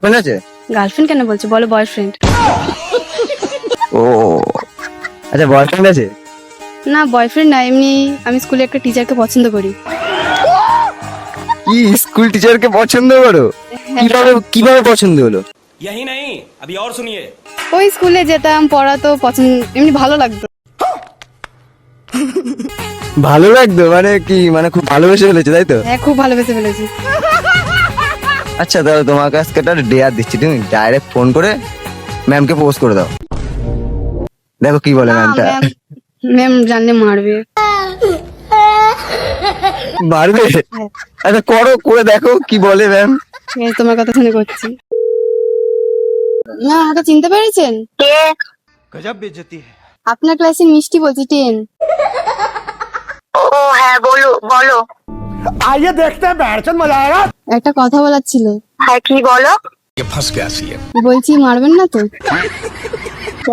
Friend আছে? Girlfriend কেন বলছো, বলো বয়ফ্রেন্ড। ও আচ্ছা, বয়ফ্রেন্ড আছে? না বয়ফ্রেন্ড না, এমনি আমি স্কুলে একটা টিচারকে পছন্দ করি। কি স্কুল টিচারকে পছন্দ করো? কিভাবে কিভাবে পছন্দ হলো? यही नहीं अभी और सुनिए। ওই স্কুলে যেতাম, পড়াতো পছন্দ, এমনি ভালো লাগতো। ভালো লাগতো মানে কি, মানে খুব ভালোবেসে ফেলেছে তাই তো? হ্যাঁ খুব ভালোবেসে ফেলেছি। আচ্ছা তাহলে তোমার কাছে একটা ডেয়ার দিচ্ছি, তুমি ডাইরেক্ট ফোন করে ম্যামকে পোস্ট করে দাও, দেখো কি বলে ম্যামটা। ম্যাম জানলে মারবে। মারবে? আচ্ছা করো, করে দেখো কি বলে ম্যাম। এই তোমার কথা শুনে করছি। না আমাকে চিনতে পেরেছেন? गजब बेइज्जती है। আপনার ক্লাসে মিষ্টি বলছি, 10। ও হ্যাঁ বলো বলো। आइए देखते हैं बैठचंद मजा आएगा। একটা কথা বলার ছিল। হ্যাঁ কি বলো? ये फंस गया सी है। বলছি মারবেন না তো?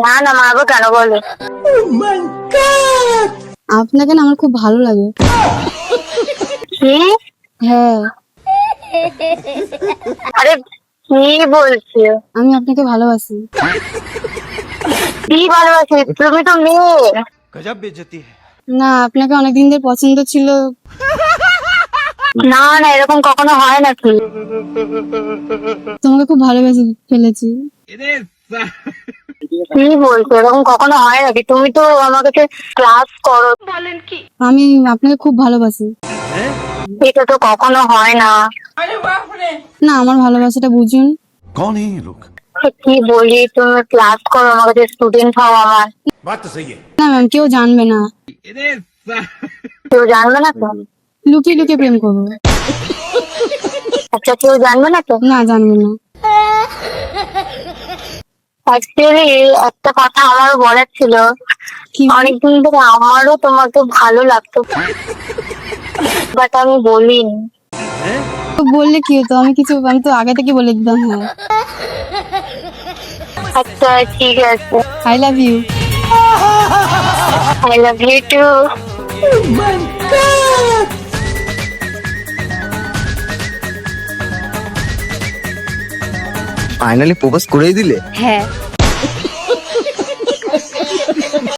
না না মারবো কেন বলো? আপনাকে না আমার খুব ভালো লাগে। কি? হ্যাঁ আরে কি বলছো? আমি আপনাকে ভালোবাসি। কি ভালোবাসি? তুমি তো মেয়ে। गजब बेइज्जती है। না আপনাকে অনেকদিন ধরে পছন্দ ছিল। না না এরকম কখনো হয় নাকি? তোমাকে খুব ভালোবেসে ফেলেছি। কি বলছো? এরকম কখনো হয় নাকি? তুমি তো আমাকে ক্লাস করো। আমি আপনাকে খুব ভালোবাসি। এটা তো কখনো হয় না। না আমার ভালোবাসাটা বুঝুন। कौन है ये लोग? কি বলি, তুমি ক্লাস করো, আমার কাছে স্টুডেন্ট হও আমার। बात तो सही है। না ম্যাম কেউ জানবে না, কেউ জানবে না তো? লুকিয়ে লুকিয়ে প্রেম করবো। আচ্ছা কেউ জানবে না তো? না জানবে না। অ্যাকচুয়ালি একটা কথা আমারও বলার ছিল। কি? অনেকদিন ধরে আমারও তোমাকে ভালো লাগতো, বাট আমি বলিনি। তো বললে কি হতো, আমি তো আগে থেকে বলে দিতাম। হ্যাঁ আচ্ছা ঠিক আছে। I love you. I love you too. Finally propose করেই দিলে? হ্যাঁ